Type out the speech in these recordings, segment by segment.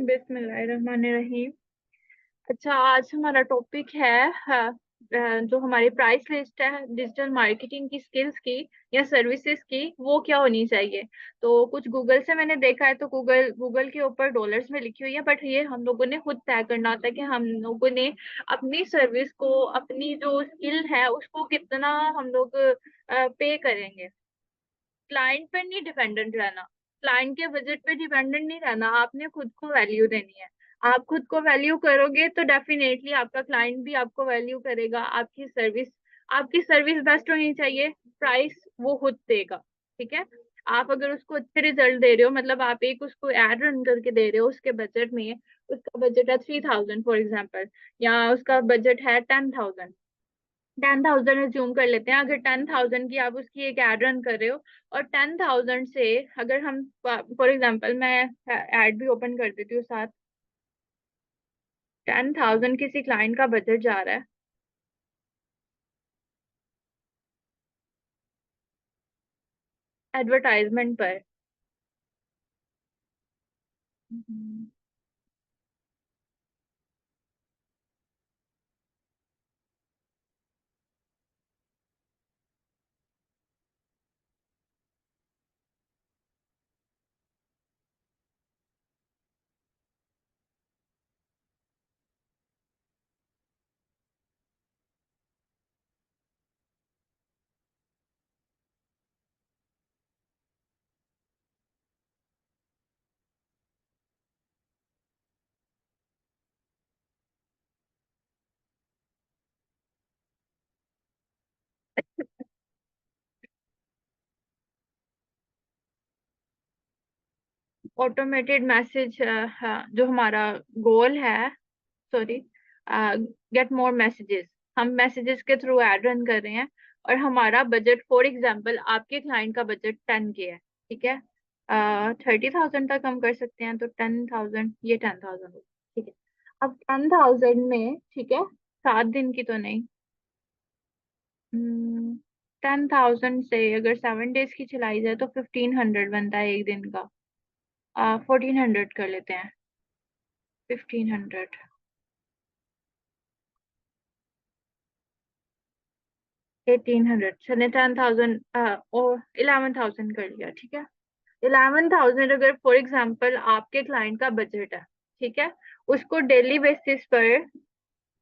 बिस्मिल्लाहिर्रहमानिर्रहीम। अच्छा, आज हमारा टॉपिक है जो हमारी प्राइस लिस्ट है डिजिटल मार्केटिंग की स्किल्स की या सर्विसेज की, वो क्या होनी चाहिए। तो कुछ गूगल से मैंने देखा है, तो गूगल गूगल के ऊपर डॉलर्स में लिखी हुई है, बट ये हम लोगों ने खुद तय करना होता है कि हम लोगों ने अपनी सर्विस को, अपनी जो स्किल है उसको कितना हम लोग पे करेंगे। क्लाइंट पर नहीं डिपेंडेंट रहना, क्लाइंट के बजट पे डिपेंडेंट नहीं रहना, आपने खुद को वैल्यू देनी है। आप खुद को वैल्यू करोगे तो डेफिनेटली आपका क्लाइंट भी आपको वैल्यू करेगा। आपकी सर्विस बेस्ट होनी चाहिए, प्राइस वो खुद देगा। ठीक है। आप अगर उसको अच्छे रिजल्ट दे रहे हो, मतलब आप एक उसको एड रन करके दे रहे हो उसके बजट में, उसका बजट है 3000 फॉर एग्जाम्पल, या उसका बजट है 10,000। 10,000 एज्यूम कर लेते हैं, अगर 10,000 की आप उसकी एक एड रन कर रहे हो, और 10,000 से अगर हम, फॉर एग्जांपल मैं एड भी ओपन कर देती हूँ साथ। 10,000 किसी क्लाइंट का बजट जा रहा है एडवर्टाइजमेंट पर। हम्म। ऑटोमेटेड मैसेज, हाँ, जो हमारा गोल है, सॉरी, गेट मोर मैसेजेस, हम मैसेजेस के थ्रू एड रन कर रहे हैं, और हमारा बजट, फॉर एग्जांपल आपके क्लाइंट का बजट 10K है। ठीक है। 30,000 तक हम कर सकते हैं, तो 10,000, ये 10,000 हो। ठीक है। अब 10,000 में, ठीक है, 7 दिन की तो नहीं, 10,000 से अगर 7 डेज की चलाई जाए तो 1,500 बनता है एक दिन का। 1,400 कर लेते हैं। 1,500, 1,800, चलिए 10,000 और 11,000 कर लिया। ठीक है। 11,000 अगर फॉर एग्जाम्पल आपके क्लाइंट का बजट है, ठीक है, उसको डेली बेसिस पर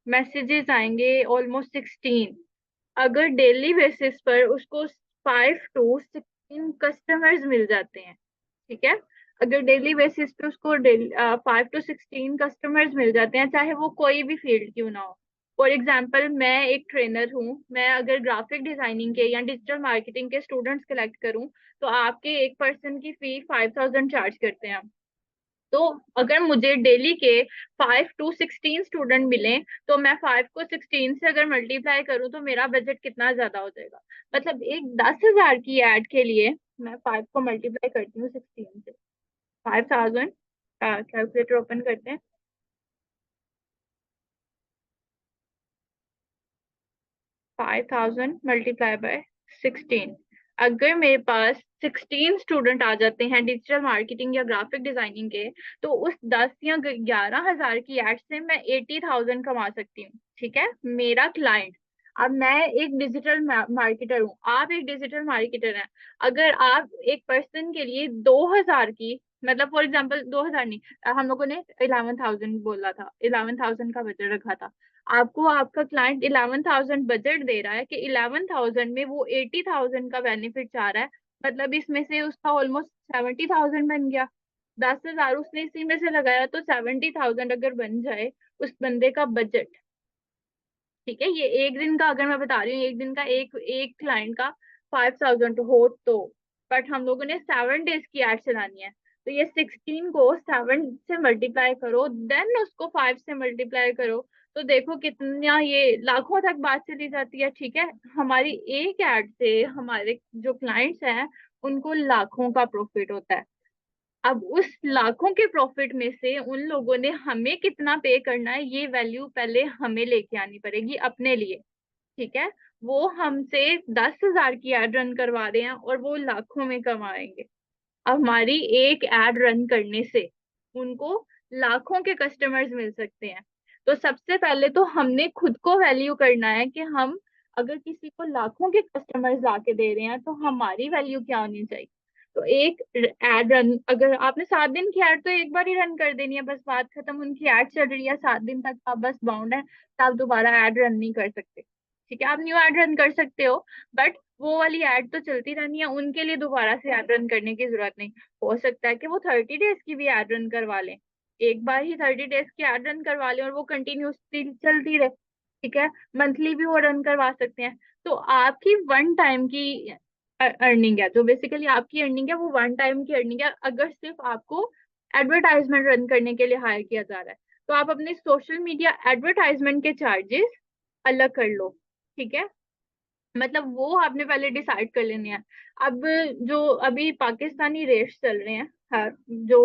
मैसेजेस आएंगे ऑलमोस्ट 16। अगर डेली बेसिस पर उसको 5 to 16 कस्टमर्स मिल जाते हैं, ठीक है, अगर डेली बेसिस पे उसको 5 to 16 कस्टमर्स मिल जाते हैं, चाहे वो कोई भी फील्ड क्यों ना हो। फॉर एग्जाम्पल मैं एक ट्रेनर हूँ, मैं अगर ग्राफिक डिजाइनिंग के या डिजिटल मार्केटिंग के स्टूडेंट्स कलेक्ट करूँ, तो आपके एक पर्सन की फी 5,000 चार्ज करते हैं हम। तो अगर मुझे डेली के 5 to 16 स्टूडेंट मिले, तो मैं 5 को 16 से अगर मल्टीप्लाई करूँ तो मेरा बजट कितना ज्यादा हो जाएगा। मतलब एक 10,000 की एड के लिए मैं 5 को मल्टीप्लाई करती हूँ 16 से। 5,000, कैलकुलेटर ओपन करते हैं। 5,000 × 16। अगर मेरे पास 16 स्टूडेंट आ जाते हैं डिजिटल मार्केटिंग या ग्राफिक डिजाइनिंग के, तो उस 10 या 11,000 की एड से मैं 80,000 कमा सकती हूँ। ठीक है, मेरा क्लाइंट। अब मैं एक डिजिटल मार्केटर हूँ, आप एक डिजिटल मार्केटर हैं। अगर आप एक पर्सन के लिए 2,000 की, मतलब फॉर एग्जाम्पल 2,000 नहीं, हम लोगों ने 11,000 बोला था, 11,000 का बजट रखा था। आपको आपका क्लाइंट 11,000 बजट दे रहा है कि 11,000 में वो 80,000 का बेनिफिट चाह रहा है, मतलब इसमें से उसका ऑलमोस्ट 70,000 बन गया। 10,000 उसने इसी में से लगाया, तो 70,000 अगर बन जाए उस बंदे का बजट। ठीक है, ये एक दिन का अगर मैं बता रही हूँ, एक दिन का एक एक क्लाइंट का 5,000 हो तो, बट हम लोगों ने 7 डेज की एड चलानी है, तो ये 16 को 7 से मल्टीप्लाई करो, देन उसको 5 से मल्टीप्लाई करो, तो देखो कितना, ये लाखों तक बात चली जाती है। ठीक है। हमारी एक एड से हमारे जो क्लाइंट्स हैं उनको लाखों का प्रॉफिट होता है। अब उस लाखों के प्रॉफिट में से उन लोगों ने हमें कितना पे करना है, ये वैल्यू पहले हमें लेके आनी पड़ेगी अपने लिए। ठीक है। वो हमसे 10,000 की एड रन करवा रहे हैं और वो लाखों में कमाएंगे। अब हमारी एक एड रन करने से उनको लाखों के कस्टमर्स मिल सकते हैं। तो सबसे पहले तो हमने खुद को वैल्यू करना है कि हम अगर किसी को लाखों के कस्टमर्स ला के दे रहे हैं तो हमारी वैल्यू क्या होनी चाहिए। तो एक एड रन, अगर आपने 7 दिन की एड तो एक बार ही रन कर देनी है, बस बात खत्म। उनकी एड चल रही है 7 दिन तक, आप बस बाउंड है, तो आप दोबारा एड रन नहीं कर सकते। ठीक है, आप न्यू एड रन कर सकते हो, बट वो वाली एड तो चलती रहनी है, उनके लिए दोबारा से एड रन करने की जरूरत नहीं। हो सकता है कि वो 30 डेज की भी एड रन करवा लें, एक बार ही 30 डेज की एड रन करवा लें और वो कंटिन्यूसली चलती रहे। ठीक है, मंथली भी वो रन करवा सकते हैं। तो आपकी वन टाइम की अर्निंग है, जो बेसिकली आपकी अर्निंग है वो वन टाइम की अर्निंग है, अगर सिर्फ आपको एडवर्टाइजमेंट रन करने के लिए हायर किया जा रहा है। तो आप अपने सोशल मीडिया एडवर्टाइजमेंट के चार्जेस अलग कर लो। ठीक है, मतलब वो आपने पहले डिसाइड कर लेने हैं। अब जो अभी पाकिस्तानी रेट्स चल रहे हैं, हाँ, जो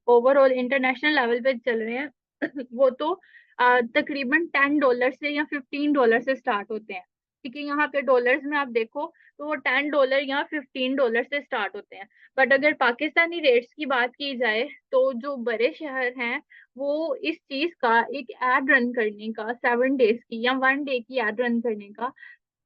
ओवरऑल इंटरनेशनल लेवल पे चल रहे हैं वो तो तकरीबन $10 से या $15 से स्टार्ट होते हैं। ठीक है, यहाँ पे डॉलर्स में आप देखो तो वो $10 या $15 से स्टार्ट होते हैं। बट अगर पाकिस्तानी रेट्स की बात की जाए तो जो बड़े शहर हैं वो इस चीज का एक एड रन करने का, 7 डेज की या 1 डे की एड रन करने का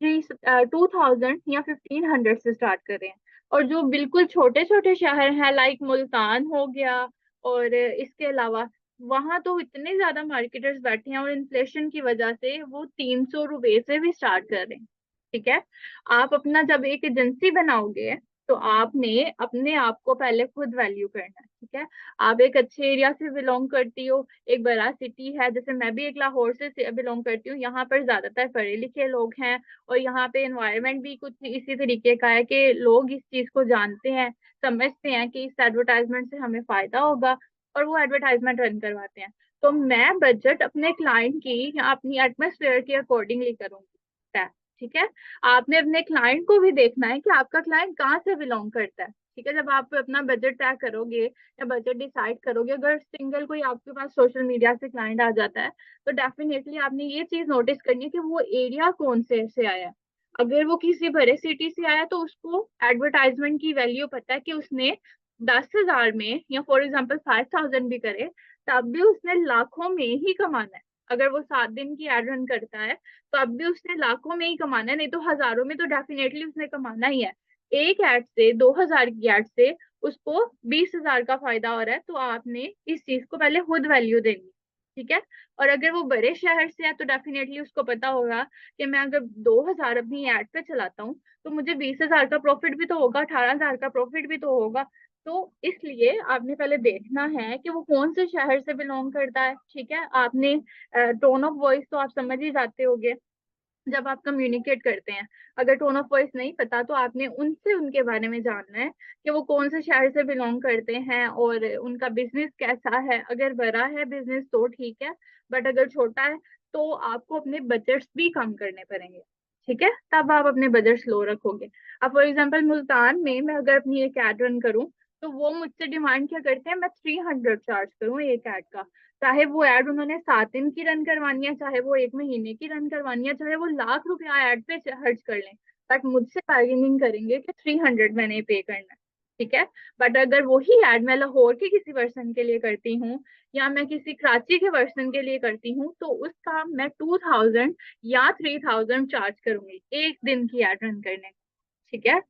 2000 या 1500 से स्टार्ट कर रहे हैं। और जो बिल्कुल छोटे छोटे शहर हैं लाइक मुल्तान हो गया, और इसके अलावा वहां तो इतने ज्यादा मार्केटर्स बैठे हैं और इन्फ्लेशन की वजह से वो ₹300 से भी स्टार्ट कर रहे हैं। ठीक है, आप अपना जब एक एजेंसी बनाओगे तो आपने अपने आप को पहले खुद वैल्यू करना है। ठीक है, आप एक अच्छे एरिया से बिलोंग करती हो, एक बड़ा सिटी है, जैसे मैं भी एक लाहौर से बिलोंग करती हूँ, यहाँ पर ज्यादातर पढ़े लिखे लोग हैं और यहाँ पे एनवायरनमेंट भी कुछ इसी तरीके का है कि लोग इस चीज को जानते हैं, समझते हैं कि इस एडवर्टाइजमेंट से हमें फायदा होगा, और वो एडवर्टाइजमेंट रन करवाते हैं। तो मैं बजट अपने क्लाइंट की या अपनी एटमोसफेयर के अकॉर्डिंगली करूंगी तय। ठीक है, आपने अपने क्लाइंट को भी देखना है कि आपका क्लाइंट कहाँ से बिलोंग करता है। ठीक है, जब आप अपना बजट तय करोगे या बजट डिसाइड करोगे, अगर सिंगल कोई आपके पास सोशल मीडिया से क्लाइंट आ जाता है तो डेफिनेटली आपने ये चीज नोटिस करनी है कि वो एरिया कौन से आया है। अगर वो किसी बड़े सिटी से आया तो उसको एडवर्टाइजमेंट की वैल्यू पता है कि उसने 10,000 में या फॉर एग्जाम्पल 5,000 भी करे तब भी उसने लाखों में ही कमाना है। अगर वो 7 दिन की एड रन करता है तो अब भी उसने लाखों में ही कमाना है, नहीं तो हजारों में तो डेफिनेटली उसने कमाना ही है। एक एड से, 2,000 की एड से उसको 20,000 का फायदा हो रहा है, तो आपने इस चीज को पहले खुद वैल्यू देनी। ठीक है, और अगर वो बड़े शहर से है तो डेफिनेटली उसको पता होगा कि मैं अगर 2,000 अपनी एड पे चलाता हूँ तो मुझे 20,000 का प्रॉफिट भी तो होगा, 18,000 का प्रॉफिट भी तो होगा। तो इसलिए आपने पहले देखना है कि वो कौन से शहर से बिलोंग करता है। ठीक है, आपने टोन ऑफ वॉइस तो आप समझ ही जाते होगे जब आप कम्युनिकेट करते हैं। अगर टोन ऑफ वॉइस नहीं पता तो आपने उनसे उनके बारे में जानना है कि वो कौन से शहर से बिलोंग करते हैं और उनका बिजनेस कैसा है। अगर बड़ा है बिजनेस तो ठीक है, बट अगर छोटा है तो आपको अपने बजट्स भी कम करने पड़ेंगे। ठीक है, तब आप अपने बजट लो रखोगे। अब फॉर एग्जाम्पल मुल्तान में मैं अगर अपनी एक एड रन करूँ तो वो मुझसे डिमांड क्या करते हैं, मैं 300 चार्ज करूँ एक एड का। चाहे वो एड उन्होंने 7 दिन की रन करवानी है, चाहे वो 1 महीने की रन करवानी है, चाहे वो ₹1,00,000 एड पे खर्च कर लें, बट मुझसे बार्गेनिंग करेंगे कि 300 मैंने पे करना है। ठीक है, बट अगर वही एड मैं लाहौर के किसी पर्सन के लिए करती हूँ या मैं किसी कराची के पर्सन के लिए करती हूँ तो उसका मैं 2,000 या 3,000 चार्ज करूंगी एक दिन की एड रन करने का। ठीक है,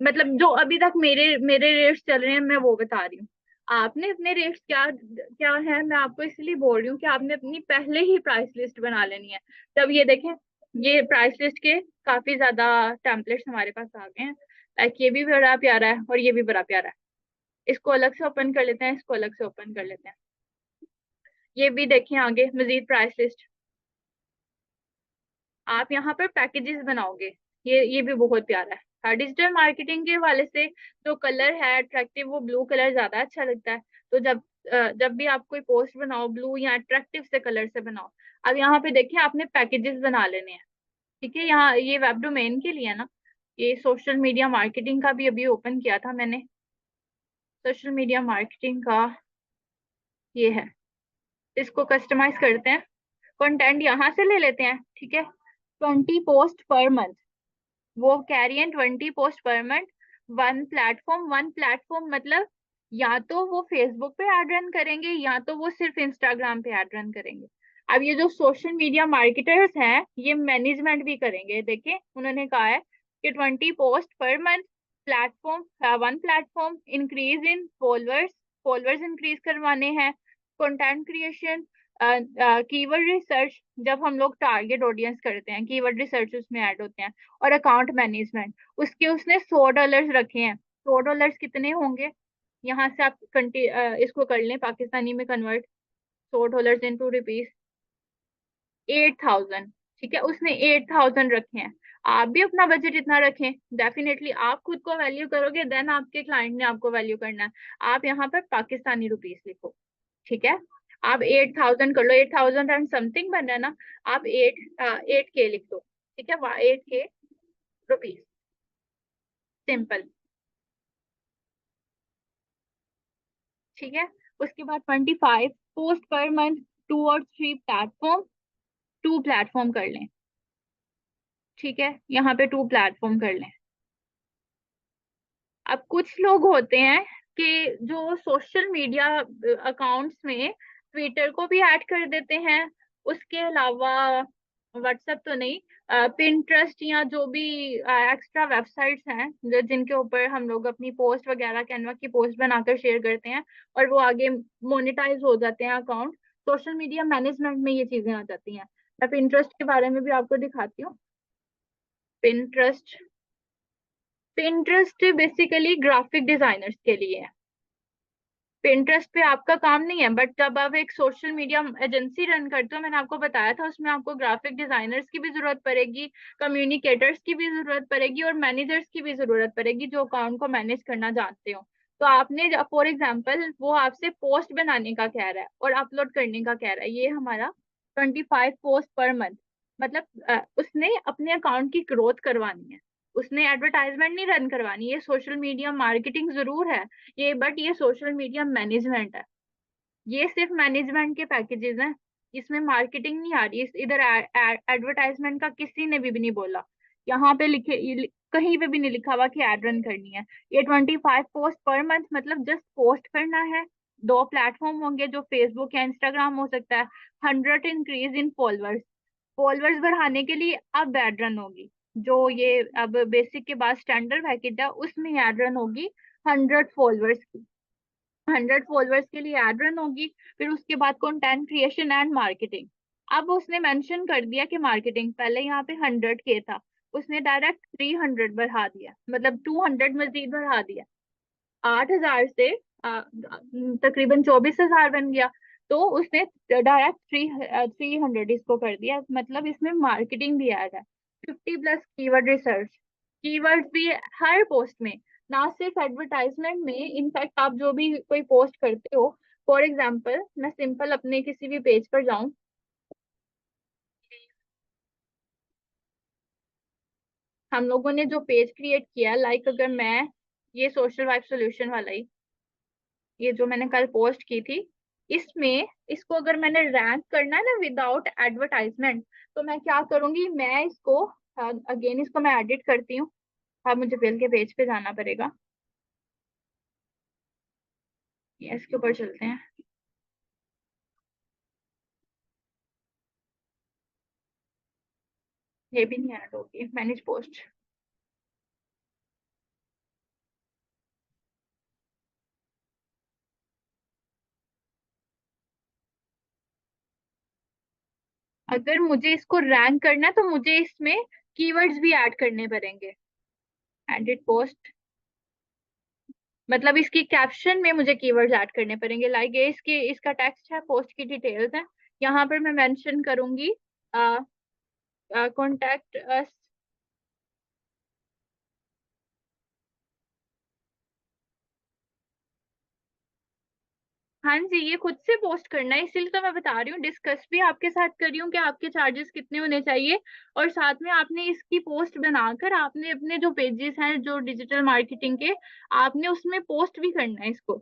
मतलब जो अभी तक मेरे मेरे रेट्स चल रहे हैं मैं वो बता रही हूँ। आपने अपने रेट्स क्या क्या है मैं आपको इसलिए बोल रही हूँ कि आपने अपनी पहले ही प्राइस लिस्ट बना लेनी है। तब ये देखें, ये प्राइस लिस्ट के काफी ज्यादा टेम्पलेट्स हमारे पास आ गए हैं। लाइक ये भी बड़ा प्यारा है और ये भी बड़ा प्यारा है। इसको अलग से ओपन कर लेते हैं, इसको अलग से ओपन कर लेते हैं। ये भी देखें आगे मजीद प्राइस लिस्ट। आप यहाँ पर पैकेजेस बनाओगे, ये भी बहुत प्यारा है। हाँ, डिजिटल मार्केटिंग के वाले से जो कलर है अट्रैक्टिव, वो ब्लू कलर ज्यादा अच्छा लगता है। तो जब भी आप कोई पोस्ट बनाओ ब्लू या अट्रैक्टिव से कलर से बनाओ। अब यहाँ पे देखिए आपने पैकेजेस बना लेने हैं। ठीक है, यहाँ ये वेब डोमेन के लिए ना, ये सोशल मीडिया मार्केटिंग का भी अभी ओपन किया था मैंने। सोशल मीडिया मार्केटिंग का ये है, इसको कस्टमाइज करते हैं, कंटेंट यहाँ से ले लेते हैं। ठीक है, 20 पोस्ट पर मंथ, वो carry N 20 post per month. One platform मतलब या तो वो फेसबुक पे एड रन करेंगे या तो वो सिर्फ इंस्टाग्राम पे एड रन करेंगे। अब ये जो सोशल मीडिया मार्केटर्स हैं ये मैनेजमेंट भी करेंगे। देखिए उन्होंने कहा है कि 20 post per month, platform, one platform, increase in followers, followers increase करवाने हैं, कंटेंट क्रिएशन, कीवर्ड रिसर्च, जब हम लोग टारगेट ऑडियंस करते हैं कीवर्ड रिसर्च उसमें ऐड होते हैं, और अकाउंट मैनेजमेंट। उसके उसने $100 रखे हैं। $100 कितने होंगे, यहाँ से आप इसको कर लें पाकिस्तानी में कन्वर्ट। $100 into rupees 8,000। ठीक है, उसने 8,000 रखे हैं। आप भी अपना बजट इतना रखें, डेफिनेटली आप खुद को वैल्यू करोगे, देन आपके क्लाइंट ने आपको वैल्यू करना है। आप यहाँ पर पाकिस्तानी रुपीस लिखो। ठीक है, आप 8,000 कर लो, 8,000 एंड समथिंग बन रहा है ना, आप 8K लिख दो। ठीक है, 8K रुपीज, सिंपल। ठीक है, उसके बाद 25 पोस्ट पर मंथ, 2 और 3 प्लेटफॉर्म, 2 प्लेटफॉर्म कर लें। ठीक है, यहाँ पे 2 प्लेटफॉर्म कर लें। अब कुछ लोग होते हैं कि जो सोशल मीडिया अकाउंट्स में ट्विटर को भी ऐड कर देते हैं, उसके अलावा व्हाट्सएप तो नहीं, पिंटरेस्ट या जो भी एक्स्ट्रा वेबसाइट्स हैं जिनके ऊपर हम लोग अपनी पोस्ट वगैरह कैनवा की पोस्ट बनाकर शेयर करते हैं और वो आगे मोनेटाइज हो जाते हैं अकाउंट। सोशल मीडिया मैनेजमेंट में ये चीजें आ जाती हैं। मैं पिंटरेस्ट के बारे में भी आपको दिखाती हूँ। Pinterest, Pinterest basically graphic designers के लिए है। पिंटरेस्ट पे आपका काम नहीं है, बट जब आप एक सोशल मीडिया एजेंसी रन करते हो, मैंने आपको बताया था उसमें आपको ग्राफिक डिजाइनर्स की भी जरूरत पड़ेगी, कम्युनिकेटर्स की भी जरूरत पड़ेगी और मैनेजर्स की भी जरूरत पड़ेगी जो अकाउंट को मैनेज करना जानते हो। तो आपने फॉर एग्जाम्पल वो आपसे पोस्ट बनाने का कह रहा है और अपलोड करने का कह रहा है, ये हमारा 25 पोस्ट पर मंथ, मतलब उसने अपने अकाउंट की ग्रोथ करवानी है, उसने एडवर्टाइजमेंट नहीं रन करवानी। ये सोशल मीडिया मार्केटिंग जरूर है ये, बट ये सोशल मीडिया मैनेजमेंट है। ये सिर्फ मैनेजमेंट के पैकेजेस हैं, इसमें मार्केटिंग नहीं आ रही। इधर एडवर्टाइजमेंट का किसी ने भी नहीं बोला, यहाँ पे कहीं पे भी नहीं लिखा हुआ कि एड रन करनी है। ये 25 पोस्ट पर मंथ मतलब जस्ट पोस्ट करना है। 2 प्लेटफॉर्म होंगे जो फेसबुक या इंस्टाग्राम हो सकता है। 100 इंक्रीज इन फॉलोअर्स, फॉलोअर्स बढ़ाने के लिए अब एड रन होगी। जो ये अब बेसिक के बाद स्टैंडर्ड पैकेज है उसमें एड रन होगी 100 फॉलोअर्स की। 100 फॉलोअर्स के लिए एड रन होगी। फिर उसके बाद कंटेंट क्रिएशन एंड मार्केटिंग। अब उसने मेंशन कर दिया कि मार्केटिंग, पहले यहाँ पे 100K था, उसने डायरेक्ट 300 बढ़ा दिया, मतलब 200 मजीद बढ़ा दिया। 8,000 से तकरीबन 24,000 बन गया। तो उसने डायरेक्ट 300 इसको कर दिया, मतलब इसमें मार्केटिंग भी ऐड है। 50+ कीवर्ड रिसर्च, कीवर्ड्स भी हर पोस्ट में, ना सिर्फ एडवर्टाइजमेंट में। इनफैक्ट आप जो भी कोई पोस्ट करते हो, फॉर एग्जाम्पल मैं सिंपल अपने किसी भी पेज पर जाऊं, हम लोगों ने जो पेज क्रिएट किया, लाइक अगर मैं ये सोशल वाइब सोल्यूशन वाला ही, ये जो मैंने कल पोस्ट की थी, इसमें इसको अगर मैंने रैंक करना है ना विदाउट एडवर्टाइजमेंट, तो मैं क्या करूंगी, मैं इसको अगेन इसको मैं एडिट करती हूँ। अब मुझे बिल के पेज पे जाना पड़ेगा, ये इसके ऊपर चलते हैं। ये भी नहीं ऐड होगी, मैनेज पोस्ट। अगर मुझे इसको रैंक करना है तो मुझे इसमें कीवर्ड्स भी ऐड करने पड़ेंगे। एडिट पोस्ट, मतलब इसकी कैप्शन में मुझे कीवर्ड्स ऐड करने पड़ेंगे। लाइक ये इसकी इसका टेक्स्ट है, पोस्ट की डिटेल्स है, यहाँ पर मैं मेंशन करूंगी कॉन्टेक्ट अस। हाँ जी, ये खुद से पोस्ट करना है, इसीलिए तो मैं बता रही हूँ, डिस्कस भी आपके साथ कर रही हूँ कि आपके चार्जेस कितने होने चाहिए। और साथ में आपने इसकी पोस्ट बनाकर आपने अपने जो पेजेस हैं जो डिजिटल मार्केटिंग के, आपने उसमें पोस्ट भी करना है इसको।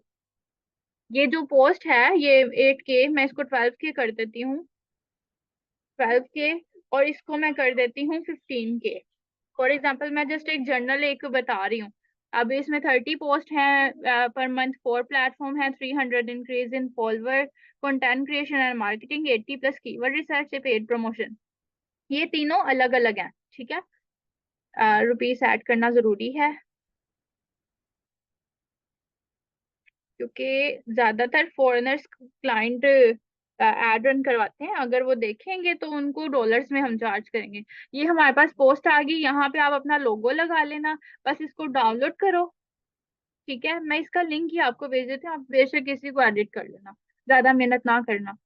ये जो पोस्ट है ये 8K, मैं इसको 12K कर देती हूँ, 12K, और इसको मैं कर देती हूँ 15K। फॉर एग्जाम्पल मैं जस्ट एक जर्नल एक बता रही हूँ, अब इसमें 30 पोस्ट हैं पर मंथ, 4 प्लेटफॉर्म है, 300 increase in follower, content creation and marketing, 80 plus keyword research से पेड प्रमोशन। ये तीनों अलग अलग हैं, ठीक है। रुपीस ऐड करना जरूरी है क्योंकि ज्यादातर फॉरेनर्स क्लाइंट एड रन करवाते हैं, अगर वो देखेंगे तो उनको डॉलर्स में हम चार्ज करेंगे। ये हमारे पास पोस्ट आ गई, यहाँ पे आप अपना लोगो लगा लेना, बस इसको डाउनलोड करो, ठीक है। मैं इसका लिंक ही आपको भेज देती हूँ, आप बेशक किसी को एडिट कर लेना, ज्यादा मेहनत ना करना।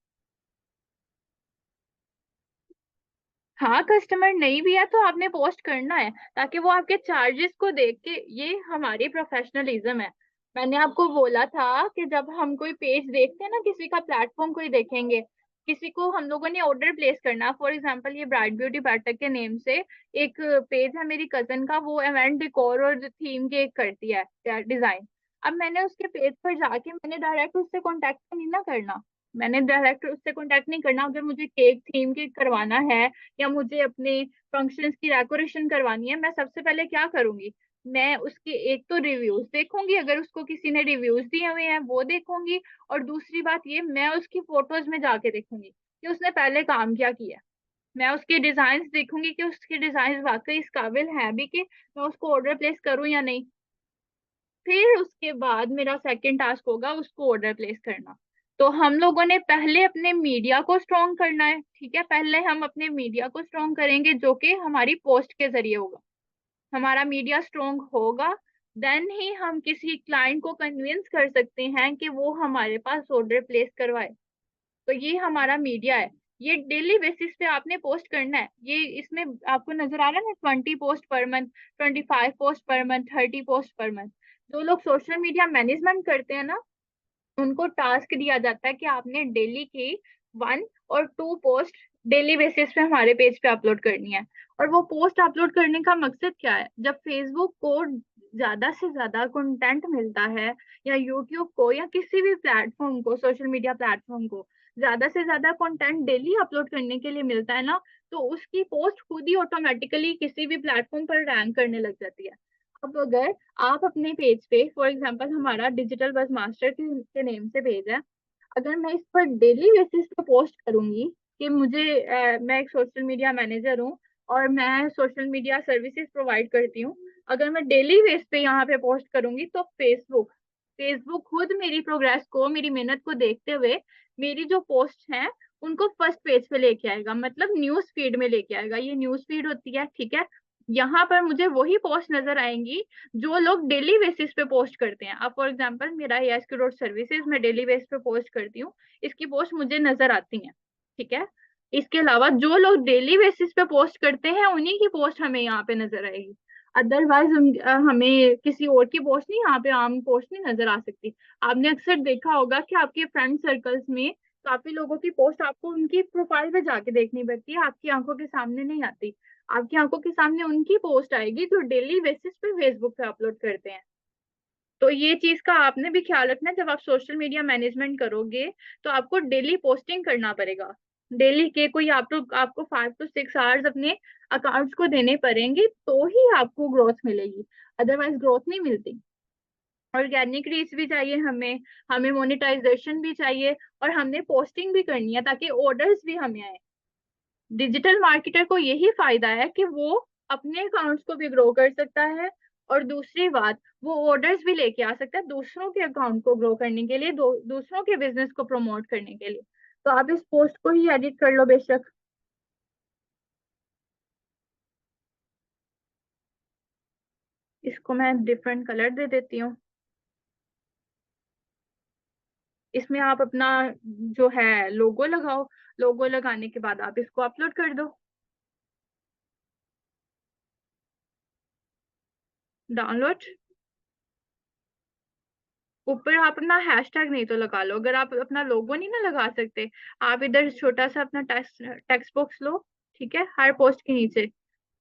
हाँ, कस्टमर नहीं भी है तो आपने पोस्ट करना है ताकि वो आपके चार्जेस को देख के, ये हमारी प्रोफेशनलिज्म है। मैंने आपको बोला था कि जब हम कोई पेज देखते हैं ना, किसी का प्लेटफॉर्म कोई देखेंगे, किसी को हम लोगों ने ऑर्डर प्लेस करना, फॉर एग्जांपल ये ब्राइट ब्यूटी पार्टनर के नेम से एक पेज है मेरी कजन का, वो इवेंट डिकोर और थीम के करती है डिजाइन। अब मैंने उसके पेज पर जाके मैंने डायरेक्ट उससे कांटेक्ट नहीं ना करना, मैंने डायरेक्ट उससे कांटेक्ट नहीं करना। अगर मुझे केक थीम के करवाना है या मुझे अपने फंक्शंस की डेकोरेशन करवानी है, मैं सबसे पहले क्या करूंगी, मैं उसके एक तो रिव्यूज देखूंगी, अगर उसको किसी ने रिव्यूज दिए हुए हैं वो देखूंगी, और दूसरी बात ये, मैं उसकी फोटोज में जाके देखूंगी कि उसने पहले काम क्या किया। मैं उसके डिजाइन देखूंगी कि उसके डिजाइन वाकई इस काबिल है भी कि मैं उसको ऑर्डर प्लेस करूं या नहीं। फिर उसके बाद मेरा सेकंड टास्क होगा उसको ऑर्डर प्लेस करना। तो हम लोगों ने पहले अपने मीडिया को स्ट्रॉन्ग करना है, ठीक है। पहले हम अपने मीडिया को स्ट्रॉन्ग करेंगे जो कि हमारी पोस्ट के जरिए होगा। हमारा मीडिया स्ट्रॉन्ग होगा, देन ही हम किसी क्लाइंट को कन्विंस कर सकते हैं कि वो हमारे पास ऑर्डर प्लेस करवाए। तो ये हमारा मीडिया है, ये डेली बेसिस पे आपने पोस्ट करना है। ये इसमें आपको नजर आ रहा है ना, 20 post per month, 25 post per month, 30 post per month. जो लोग सोशल मीडिया मैनेजमेंट करते हैं ना, उनको टास्क दिया जाता है कि आपने डेली की 1 और 2 पोस्ट डेली बेसिस पे हमारे पेज पे अपलोड करनी है। और वो पोस्ट अपलोड करने का मकसद क्या है, जब फेसबुक को ज्यादा से ज्यादा कंटेंट मिलता है, या यूट्यूब को या किसी भी प्लेटफॉर्म को, सोशल मीडिया प्लेटफॉर्म को ज्यादा से ज्यादा कंटेंट डेली अपलोड करने के लिए मिलता है ना, तो उसकी पोस्ट खुद ही ऑटोमेटिकली किसी भी प्लेटफॉर्म पर रैंक करने लग जाती है। अब अगर आप अपने पेज पे, फॉर एग्जांपल हमारा डिजिटल बस मास्टर के नेम से पेज है, अगर मैं इस पर डेली बेसिस पे पोस्ट करूंगी कि मैं एक सोशल मीडिया मैनेजर हूँ और मैं सोशल मीडिया सर्विसेज प्रोवाइड करती हूँ, अगर मैं डेली बेस पे यहाँ पे पोस्ट करूंगी तो फेसबुक फेसबुक खुद मेरी प्रोग्रेस को, मेरी मेहनत को देखते हुए मेरी जो पोस्ट हैं उनको फर्स्ट पेज पे लेके आएगा, मतलब न्यूज फीड में लेके आएगा। ये न्यूज फीड होती है, ठीक है। यहाँ पर मुझे वही पोस्ट नजर आएंगी जो लोग डेली बेसिस पे पोस्ट करते हैं। अब फॉर एग्जांपल मेरा ASQ डॉट सर्विसेज, मैं डेली बेसिस पे पोस्ट करती हूँ, इसकी पोस्ट मुझे नजर आती हैं, ठीक है। इसके अलावा जो लोग डेली बेसिस पे पोस्ट करते हैं उन्हीं की पोस्ट हमें यहाँ पे नजर आएगी। अदरवाइज हमें किसी और की पोस्ट नहीं, यहाँ पे आम पोस्ट नहीं नजर आ सकती। आपने अक्सर देखा होगा कि आपके फ्रेंड सर्कल्स में काफी लोगों की पोस्ट आपको उनकी प्रोफाइल पे जाके देखनी पड़ती है, आपकी आंखों के सामने नहीं आती। आपकी आंखों के सामने उनकी पोस्ट आएगी जो डेली बेसिस पे फेसबुक पे अपलोड करते हैं। तो ये चीज का आपने भी ख्याल रखना है, जब आप सोशल मीडिया मैनेजमेंट करोगे तो आपको डेली पोस्टिंग करना पड़ेगा। डेली के कोई आपको 5 to 6 आवर्स अपने अकाउंट्स को देने पड़ेंगे तो ही आपको ग्रोथ मिलेगी, अदरवाइज ग्रोथ नहीं मिलती। ऑर्गेनिक रीच भी चाहिए हमें, हमें मोनेटाइजेशन भी चाहिए, और हमने पोस्टिंग भी करनी है ताकि ऑर्डर्स भी हमें आए। डिजिटल मार्केटर को यही फायदा है कि वो अपने अकाउंट्स को भी ग्रो कर सकता है, और दूसरी बात, वो ऑर्डर्स भी लेके आ सकता है दूसरों के अकाउंट को ग्रो करने के लिए, दूसरों के बिजनेस को प्रमोट करने के लिए। तो आप इस पोस्ट को ही एडिट कर लो बेशक। इसको मैं डिफरेंट कलर दे देती हूँ। इसमें आप अपना जो है लोगो लगाओ, लोगो लगाने के बाद आप इसको अपलोड कर दो। डाउनलोड, ऊपर आप अपना हैशटैग नहीं तो लगा लो, अगर आप अपना लोगो नहीं ना लगा सकते, आप इधर छोटा सा अपना टेक्स्ट टेक्स्ट बॉक्स लो, ठीक है, हर पोस्ट के नीचे,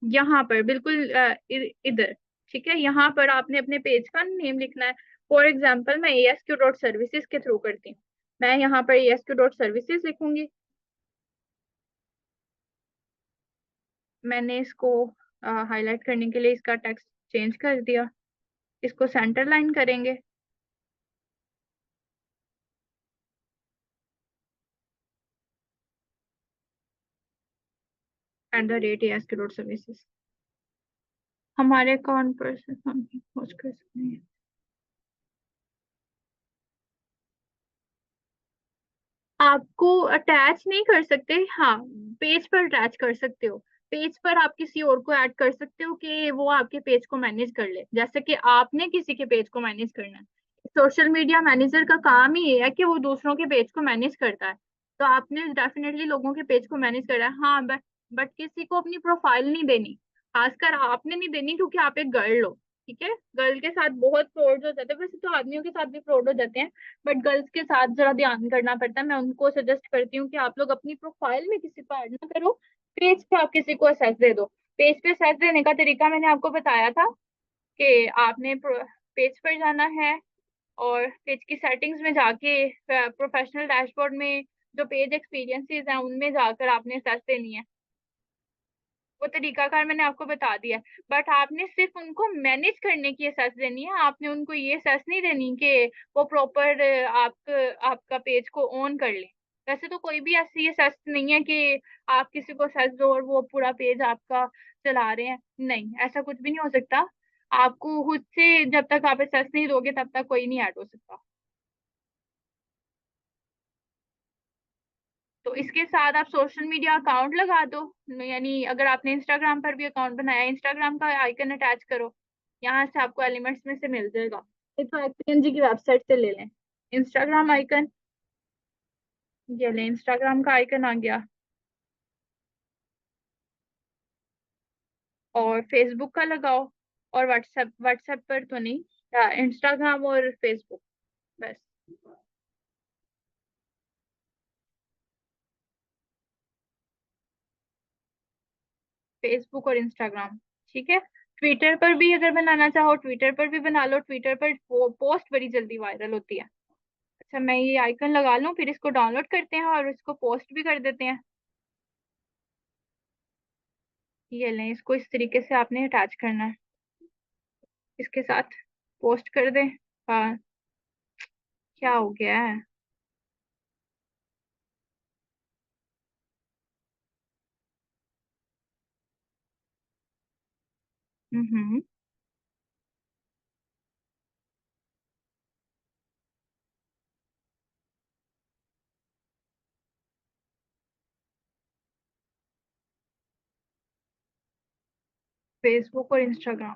यहाँ पर बिल्कुल इधर, ठीक है, यहाँ पर आपने अपने पेज का नेम लिखना है। फॉर एग्जाम्पल मैं ASQ डॉट सर्विसेज के थ्रू करती हूँ, मैं यहाँ पर ASQ डॉट सर्विसेज लिखूंगी। मैंने इसको हाईलाइट करने के लिए इसका टेक्स्ट चेंज कर दिया, इसको सेंटर लाइन करेंगे। @, ASK रोड सर्विसेज हमारे अकाउंट पर से हम पोस्ट कर सकते हैं। आपको अटैच नहीं कर सकते, हाँ पेज पर अटैच कर सकते हो। पेज पर आप किसी और को ऐड कर सकते हो कि वो आपके पेज को मैनेज कर ले, जैसे कि आपने किसी के पेज को मैनेज करना है। सोशल मीडिया मैनेजर का काम ही ये है कि वो दूसरों के पेज को मैनेज करता है। तो आपने डेफिनेटली लोगों के पेज को मैनेज करा है, हाँ बट किसी को अपनी प्रोफाइल नहीं देनी। खासकर आपने नहीं देनी, क्योंकि आप एक गर्ल हो। ठीक है, गर्ल के साथ बहुत फ्रॉड हो जाते हैं, वैसे तो आदमियों के साथ भी फ्रॉड हो जाते हैं, बट गर्ल्स के साथ जरा ध्यान करना पड़ता है। मैं उनको सजेस्ट करती हूँ कि आप लोग अपनी प्रोफाइल में किसी को ऐड ना करो, पेज पे आप किसी को असेस दे दो। पेज पे असेस देने का तरीका मैंने आपको बताया था कि आपने पेज पर जाना है और पेज की सेटिंग्स में जाके प्रोफेशनल डैशबोर्ड में जो पेज एक्सपीरियंसेस हैं उनमें जाकर आपने असेस देनी है। वो तरीकाकार मैंने आपको बता दिया है, बट आपने सिर्फ उनको मैनेज करने की असेस देनी है। आपने उनको ये असेस नहीं देनी कि वो प्रॉपर आपका पेज को ऑन कर ले। वैसे तो कोई भी ऐसी असेस नहीं है कि आप किसी को असेस दो और वो पूरा पेज आपका चला रहे हैं, नहीं ऐसा कुछ भी नहीं हो सकता। आपको खुद से जब तक आप असेस नहीं दोगे तब तक कोई नहीं ऐड हो सकता। तो इसके साथ आप सोशल मीडिया अकाउंट लगा दो। यानी अगर आपने इंस्टाग्राम पर भी अकाउंट बनाया है, इंस्टाग्राम का आइकन अटैच करो। यहाँ से आपको एलिमेंट्स में से मिल जाएगा। ये तो PNG की वेबसाइट से ले लें। इंस्टाग्राम आइकन, ये लें इंस्टाग्राम का आइकन आ गया। और फेसबुक का लगाओ। और व्हाट्सएप, व्हाट्सएप पर तो नहीं, इंस्टाग्राम और फेसबुक बस। फेसबुक और इंस्टाग्राम, ठीक है। ट्विटर पर भी अगर बनाना चाहो ट्विटर पर भी बना लो, ट्विटर पर पोस्ट बड़ी जल्दी वायरल होती है। अच्छा, मैं ये आइकन लगा लूं, फिर इसको डाउनलोड करते हैं और इसको पोस्ट भी कर देते हैं। ये लें, इसको इस तरीके से आपने अटैच करना है, इसके साथ पोस्ट कर दें। हाँ, क्या हो गया है। हम्म। फेसबुक और इंस्टाग्राम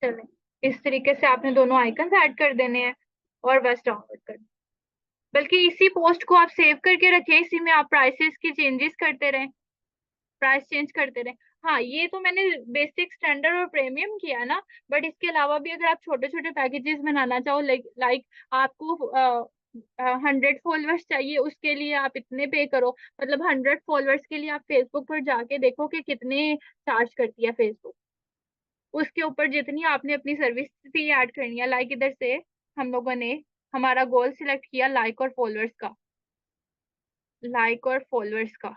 चलें, इस तरीके से आपने दोनों आइकन ऐड कर देने हैं और बस डाउनलोड कर। बल्कि इसी पोस्ट को आप सेव करके रखें, इसी में आप प्राइसेस की चेंजेस करते रहें, प्राइस चेंज करते रहे। हाँ, ये तो मैंने बेसिक, स्टैंडर्ड और प्रीमियम किया है ना। बट इसके अलावा भी अगर आप छोटे छोटे पैकेजेस बनाना चाहो, लाइक आपको 100 फॉलोअर्स चाहिए, उसके लिए आप इतने पे करो। मतलब 100 फॉलोअर्स के लिए आप फेसबुक पर जाके देखो कि कितने चार्ज करती है फेसबुक। उसके ऊपर जितनी आपने अपनी सर्विस फी ऐड करनी है, लाइक इधर से हम लोगों ने हमारा गोल सिलेक्ट किया लाइक और फॉलोअर्स का, लाइक और फॉलोअर्स का,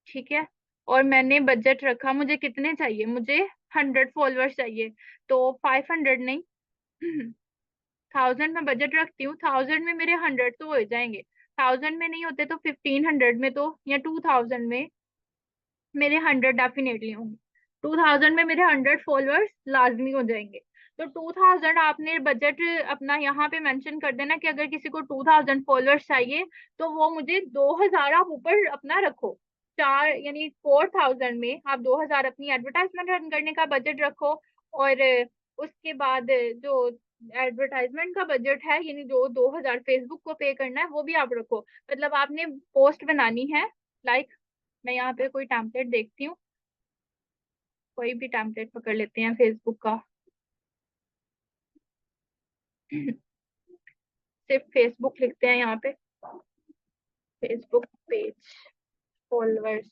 ठीक है। और मैंने बजट रखा, मुझे कितने चाहिए, मुझे 100 फॉलोअर्स चाहिए। तो 500 नहीं, 1000 में बजट रखती हूँ। 1000 में मेरे 100 तो हो जाएंगे। 1000 में नहीं होते तो 1500 में तो, या 2000 में मेरे 100 डेफिनेटली होंगे। 2000 में मेरे 100 फॉलोअर्स लाजमी हो जाएंगे। तो 2000 आपने बजट अपना यहाँ पे मेंशन कर देना कि अगर किसी को 2000 फॉलोअर्स चाहिए तो वो मुझे 2000 आप ऊपर अपना रखो। चार यानी 4000 में आप 2000 अपनी एडवर्टाइजमेंट रन करने का बजट रखो। और उसके बाद जो एडवर्टाइजमेंट का बजट है, यानी जो 2000 फेसबुक को पे करना है, वो भी आप रखो। मतलब आपने पोस्ट बनानी है, लाइक मैं यहाँ पे कोई टेम्पलेट देखती हूँ, कोई भी टेम्पलेट पकड़ लेते हैं फेसबुक का। सिर्फ फेसबुक लिखते हैं यहाँ पे, फेसबुक पेज फॉलोअर्स।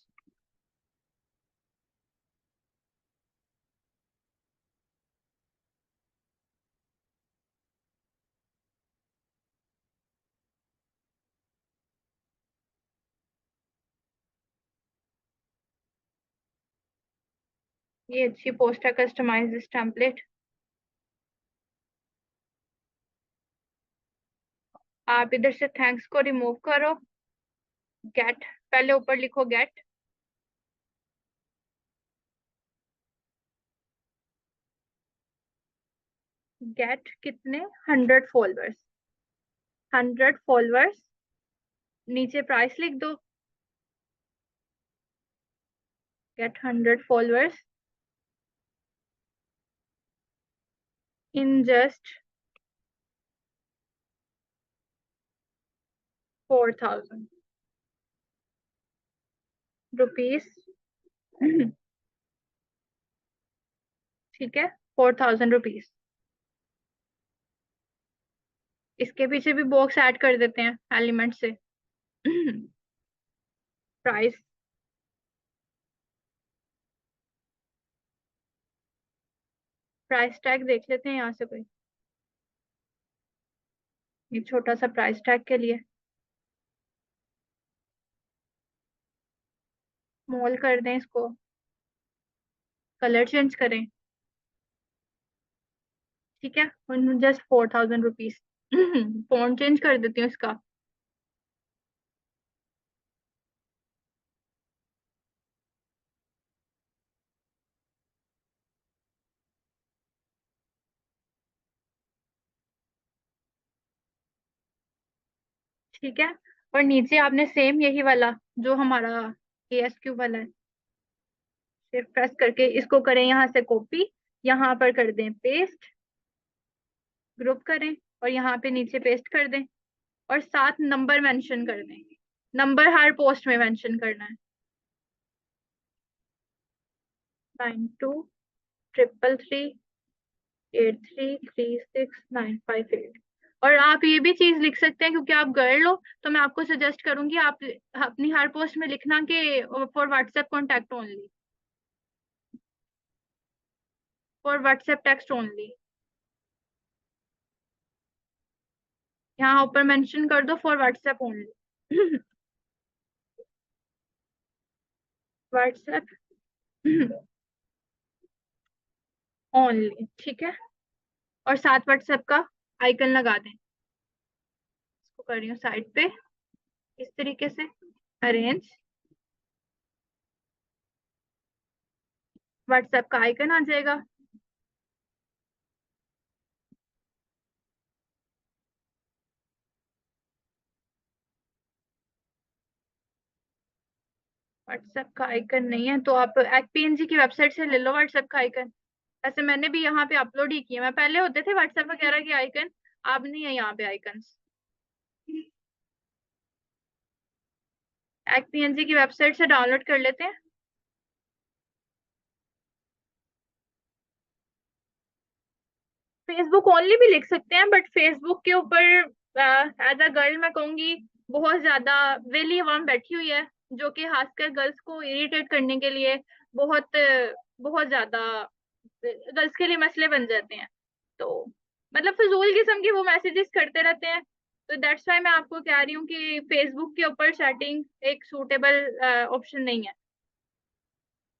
ये अच्छी पोस्ट है, कस्टमाइज दिस टेम्पलेट। आप इधर से थैंक्स को रिमूव करो। गेट, पहले ऊपर लिखो गेट। गेट कितने, 100 फॉलोअर्स। 100 फॉलोअर्स, नीचे प्राइस लिख दो। Get 100 followers in just 4,000 rupees. ठीक है, 4,000 रुपीज। इसके पीछे भी बॉक्स ऐड कर देते हैं एलिमेंट से। प्राइस, प्राइस टैग देख लेते हैं यहाँ से कोई, एक छोटा सा प्राइस टैग के लिए। स्मॉल कर दें इसको, कलर चेंज करें। ठीक है, जस्ट 4,000 रुपीज। फॉन्ट चेंज कर देती हूँ इसका। ठीक है, और नीचे आपने सेम यही वाला जो हमारा ASQ वाला है, सिर्फ प्रेस करके इसको करें यहाँ से कॉपी, यहाँ पर कर दें पेस्ट, ग्रुप करें और यहाँ पे नीचे पेस्ट कर दें, और साथ नंबर मेंशन कर दें। नंबर हर पोस्ट में मेंशन करना है। 9233383698। और आप ये भी चीज लिख सकते हैं, क्योंकि आप गर्ल हो तो मैं आपको सजेस्ट करूंगी आप अपनी हर पोस्ट में लिखना कि for WhatsApp contact only, for WhatsApp text only. यहाँ ऊपर मेंशन कर दो for WhatsApp only. WhatsApp only. ठीक है, और साथ व्हाट्सएप का आइकन लगा दें। इसको कर रही हूँ साइड पे, इस तरीके से अरेंज। व्हाट्सएप का आइकन आ जाएगा। व्हाट्सएप का आइकन नहीं है तो आप PNG की वेबसाइट से ले लो व्हाट्सएप का आइकन। ऐसे मैंने भी यहाँ पे अपलोड ही किया, मैं पहले होते थे व्हाट्सएप वगैरह के आइकन, अब नहीं है यहाँ पे आइकन्स। PNG की वेबसाइट से डाउनलोड कर लेते हैं। फेसबुक ओनली भी लिख सकते हैं, बट फेसबुक के ऊपर एज अ गर्ल मैं कहूंगी बहुत ज्यादा वेली अवाम बैठी हुई है, जो कि खासकर गर्ल्स को इरिटेट करने के लिए बहुत बहुत ज्यादा गर्ल्स के लिए मसले बन जाते हैं। तो मतलब फजूल किस्म के वो मैसेजेस करते रहते हैं। तो दैट्स वाई मैं आपको कह रही हूँ कि फेसबुक के ऊपर चैटिंग एक सूटेबल ऑप्शन नहीं है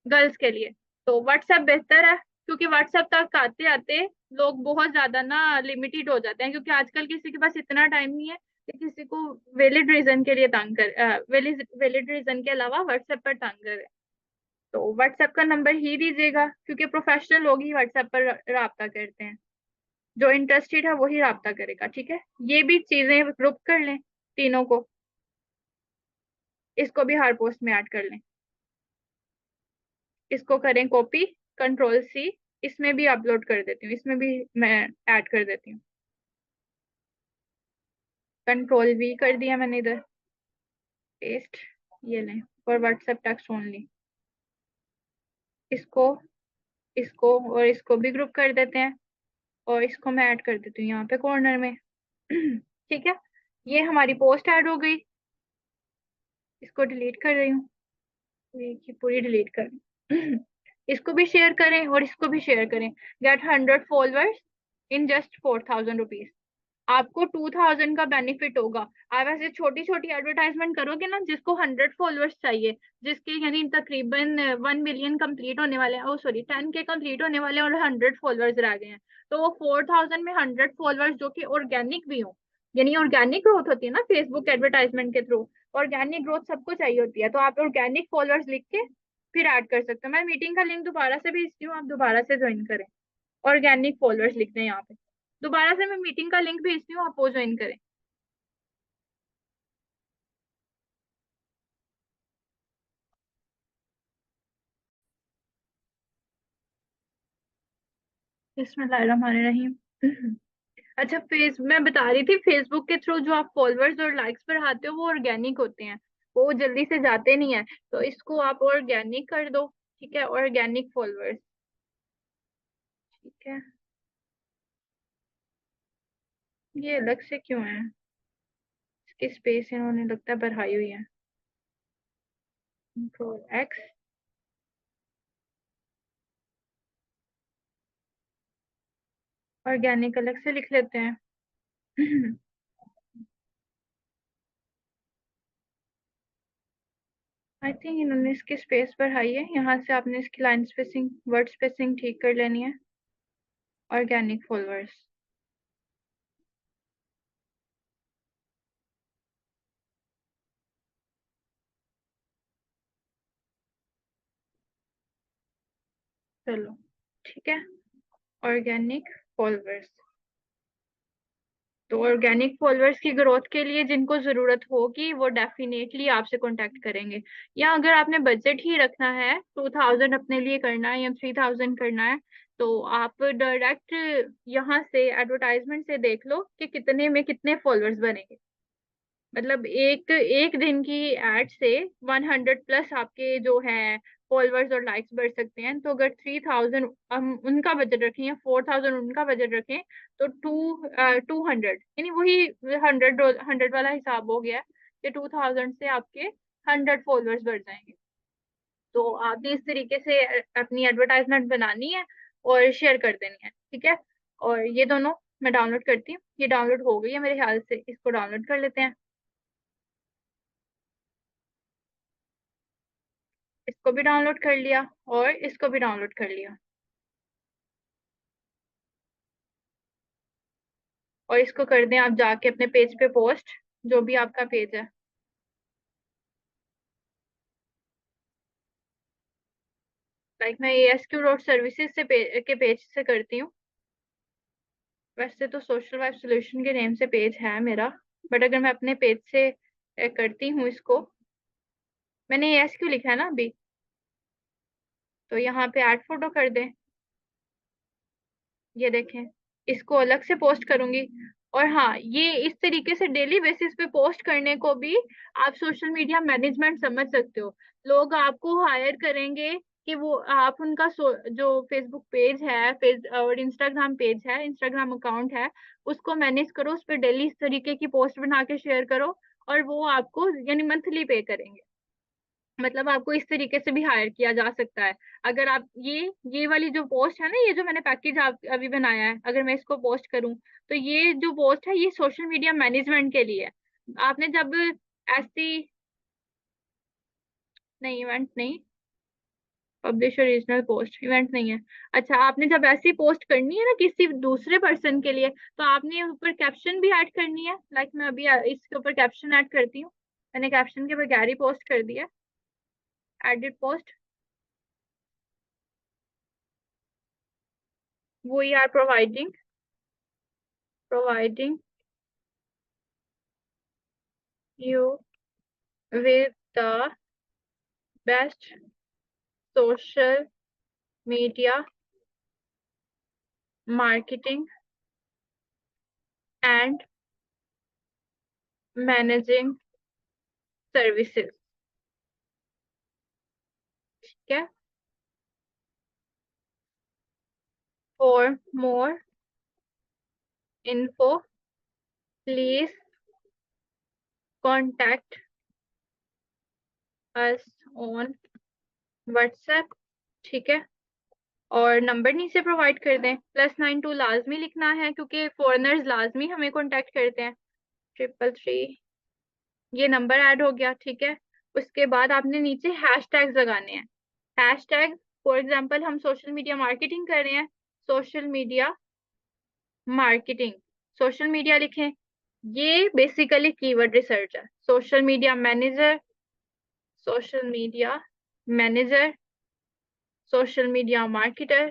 गर्ल्स के लिए। तो व्हाट्सएप बेहतर है, क्योंकि व्हाट्सएप तक आते आते लोग बहुत ज्यादा ना लिमिटेड हो जाते हैं, क्योंकि आजकल किसी के पास इतना टाइम नहीं है कि किसी को वैलिड रीजन के लिए तंग कर, वैलिड रीजन के अलावा व्हाट्सएप पर तंग करे। तो व्हाट्सएप का नंबर ही दीजिएगा, क्योंकि प्रोफेशनल लोग ही व्हाट्सएप पर राब्ता करते हैं। जो इंटरेस्टेड है वही राब्ता करेगा। ठीक है, ये भी चीजें ग्रुप कर लें तीनों को। इसको भी हर पोस्ट में ऐड कर लें। इसको करें कॉपी, Ctrl+C, इसमें भी अपलोड कर देती हूँ, इसमें भी मैं ऐड कर देती हूँ। Ctrl+V कर दिया मैंने इधर, पेस्ट। ये लें, फॉर व्हाट्सएप टेक्स्ट ओनली। इसको, इसको और इसको भी ग्रुप कर देते हैं, और इसको मैं ऐड कर देती हूँ यहाँ पे कॉर्नर में। ठीक है, ये हमारी पोस्ट ऐड हो गई। इसको डिलीट कर रही हूँ, ये पूरी डिलीट कर इसको भी शेयर करें और इसको भी शेयर करें। Get 100 followers in just 4,000 rupees. आपको 2000 का बेनिफिट होगा। आप ऐसे छोटी छोटी एडवर्टाइजमेंट करोगे ना, जिसको 100 फॉलोअर्स चाहिए, जिसके यानी तकरीबन 1 मिलियन कंप्लीट होने वाले हैं, ओ सॉरी 10K कंप्लीट होने वाले हैं और 100 फॉलोअर्स रह गए हैं, तो वो 4000 में 100 फॉलोअर्स जो कि ऑर्गेनिक भी हो, यानी ऑर्गेनिक ग्रोथ होती है ना फेसबुक एडवर्टाइजमेंट के थ्रू। ऑर्गेनिक ग्रोथ सबको चाहिए होती है, तो आप ऑर्गेनिक फॉलोअर्स लिख के फिर ऐड कर सकते हो। मैं मीटिंग का लिंक दोबारा से भेजती हूँ, आप दोबारा से ज्वाइन करें। ऑर्गेनिक फॉलोअर्स लिखते हैं यहाँ पे। दोबारा से मैं मीटिंग का लिंक भेजती हूँ, आप वो ज्वाइन करें। बिस्मिल्लाहिर्रहमानिर्रहीम। अच्छा, मैं बता रही थी फेसबुक के थ्रू जो आप फॉलोअर्स और लाइक्स बढ़ाते हो वो ऑर्गेनिक होते हैं, वो जल्दी से जाते नहीं है। तो इसको आप ऑर्गेनिक कर दो, ठीक है, ऑर्गेनिक फॉलोअर्स। ठीक है, ये अलग से क्यों है? इसकी स्पेस इन्होंने लगता है बढ़ाई हुई है। Control X। ऑर्गेनिक अलग से लिख लेते हैं। आई थिंक इन्होंने इसकी स्पेस बढ़ाई है, यहाँ से आपने इसकी लाइन स्पेसिंग, वर्ड स्पेसिंग ठीक कर लेनी है। Organic followers. चलो, ठीक है, ऑर्गेनिक फॉलोअर्स। तो ऑर्गेनिक फॉलोअर्स की ग्रोथ के लिए जिनको जरूरत होगी वो डेफिनेटली आपसे कांटेक्ट करेंगे। या अगर आपने बजट ही रखना है, 2000 अपने लिए करना है या 3000 करना है, तो आप डायरेक्ट यहाँ से एडवर्टाइजमेंट से देख लो कि कितने में कितने फॉलोअर्स बनेंगे। मतलब एक एक दिन की एड से 100 प्लस आपके जो है फॉलोअर्स और लाइक्स बढ़ सकते हैं। तो अगर 3000 हम उनका बजट रखें या 4000 उनका बजट रखें, तो 200 यानी वही 100 वाला हिसाब हो गया कि 2000 से आपके 100 फॉलोअर्स बढ़ जाएंगे। तो आपने इस तरीके से अपनी एडवर्टाइजमेंट बनानी है और शेयर कर देनी है, ठीक है। और ये दोनों मैं डाउनलोड करती हूँ, ये डाउनलोड हो गई है मेरे ख्याल से, इसको डाउनलोड कर लेते हैं। इसको भी डाउनलोड कर लिया और इसको भी डाउनलोड कर लिया। और इसको कर दें आप जाके अपने पेज पे पोस्ट, जो भी आपका पेज है। लाइक मैं ASQ डॉट सर्विसेज से के पेज से करती हूँ। वैसे तो सोशल वाइब सोल्यूशन के नेम से पेज है मेरा, बट अगर मैं अपने पेज से करती हूँ इसको, मैंने ASQ लिखा है ना अभी, तो यहाँ पे ऐड फोटो कर दें। ये देखें, इसको अलग से पोस्ट करूंगी। और हाँ, ये इस तरीके से डेली बेसिस पे पोस्ट करने को भी आप सोशल मीडिया मैनेजमेंट समझ सकते हो। लोग आपको हायर करेंगे कि वो आप उनका जो फेसबुक पेज है, फेस और इंस्टाग्राम पेज है, इंस्टाग्राम अकाउंट है, उसको मैनेज करो, उस पर डेली इस तरीके की पोस्ट बना के शेयर करो, और वो आपको यानी मंथली पे करेंगे। मतलब आपको इस तरीके से भी हायर किया जा सकता है। अगर आप ये वाली जो पोस्ट है ना, ये जो मैंने पैकेज आप अभी बनाया है, अगर मैं इसको पोस्ट करूं, तो ये जो पोस्ट है ये सोशल मीडिया मैनेजमेंट के लिए है। आपने जब ऐसी, नहीं इवेंट नहीं, पब्लिश ओरिजिनल पोस्ट इवेंट नहीं है। अच्छा, आपने जब ऐसी पोस्ट करनी है ना किसी दूसरे पर्सन के लिए, तो आपने ऊपर कैप्शन भी ऐड करनी है। लाइक मैं अभी इसके ऊपर कैप्शन ऐड करती हूँ। मैंने कैप्शन के बगैर ही पोस्ट कर दिया, edit post. We are providing you with the best social media marketing and managing services। ठीक है, for more info please contact us on WhatsApp। ठीक है, और नंबर नीचे प्रोवाइड कर दें। +92 लाजमी लिखना है क्योंकि फॉरेनर्स लाजमी हमें कांटेक्ट करते हैं। 333, ये नंबर ऐड हो गया, ठीक है। उसके बाद आपने नीचे हैश टैग्स लगाने हैं। हैश टैग, फॉर एग्जाम्पल हम सोशल मीडिया मार्केटिंग कर रहे हैं, social media marketing, social media लिखें। ये बेसिकली कीवर्ड रिसर्च है। Social media manager, social media manager, social media marketer,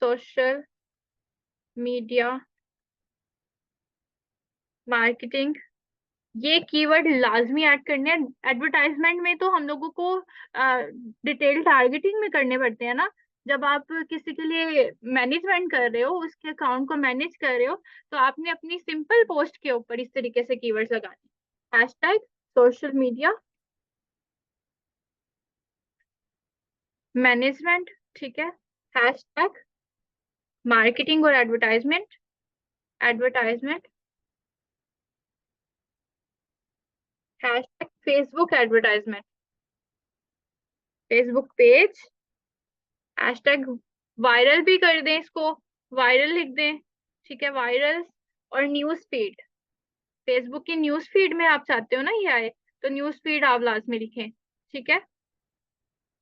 social media marketing, ये कीवर्ड लाजमी ऐड करने हैं। एडवर्टाइजमेंट में तो हम लोगों को डिटेल टारगेटिंग में करने पड़ते हैं ना। जब आप किसी के लिए मैनेजमेंट कर रहे हो, उसके अकाउंट को मैनेज कर रहे हो, तो आपने अपनी सिंपल पोस्ट के ऊपर इस तरीके से कीवर्ड्स लगाने। हैशटैग सोशल मीडिया मैनेजमेंट, ठीक है। हैशटैग मार्केटिंग और advertisement, advertisement. Hashtag Facebook advertisement, Facebook page. Hashtag viral भी कर दें इसको, वायरल लिख दें, ठीक है, वायरल। और न्यूज फीड, फेसबुक की न्यूज फीड में आप चाहते हो ना ये आए, तो न्यूज फीड आप लाजमी लिखें, ठीक है।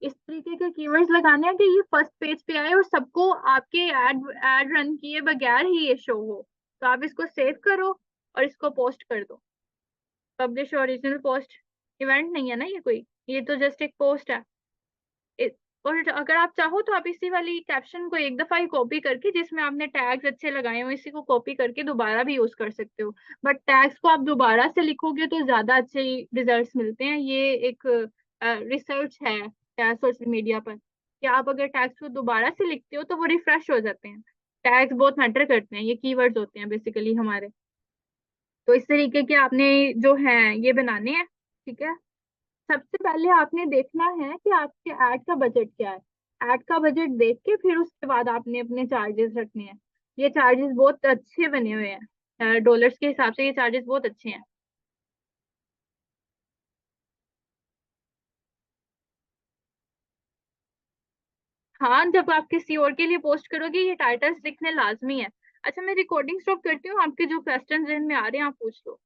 इस तरीके के कीवर्ड्स लगाने हैं कि ये फर्स्ट पेज पे आए और सबको आपके एड रन किए बगैर ही ये शो हो। तो आप इसको सेव करो और इसको पोस्ट कर दो। पब्लिश ओरिजिनल पोस्ट, इवेंट नहीं है ना ये कोई, ये तो जस्ट एक पोस्ट है। इ- और अगर आप चाहो तो आप इसी वाली कैप्शन को एक दफा ही कॉपी करके, जिसमें आपने टैग्स अच्छे लगाए हो, इसी को कॉपी करके दोबारा भी यूज कर सकते हो। बट टैग्स को आप दोबारा से लिखोगे तो ज्यादा अच्छे रिजल्ट्स मिलते हैं। ये एक रिसर्च है सोशल मीडिया पर, कि आप अगर टैग्स को दोबारा से लिखते हो तो वो रिफ्रेश हो जाते हैं। टैग्स बहुत मैटर करते हैं, ये कीवर्ड्स होते हैं बेसिकली हमारे। तो इस तरीके के आपने जो है ये बनाने हैं, ठीक है। सबसे पहले आपने देखना है कि आपके ऐड का बजट क्या है। ऐड का बजट देख के फिर उसके बाद आपने अपने चार्जेस रखने हैं। ये चार्जेस बहुत अच्छे बने हुए हैं, डॉलर्स के हिसाब से ये चार्जेस बहुत अच्छे हैं। हाँ, जब आप किसी और के लिए पोस्ट करोगे ये टाइटल्स लिखने लाजमी है। अच्छा, मैं रिकॉर्डिंग स्टॉप करती हूँ, आपके जो क्वेश्चन में आ रहे हैं आप पूछ लो।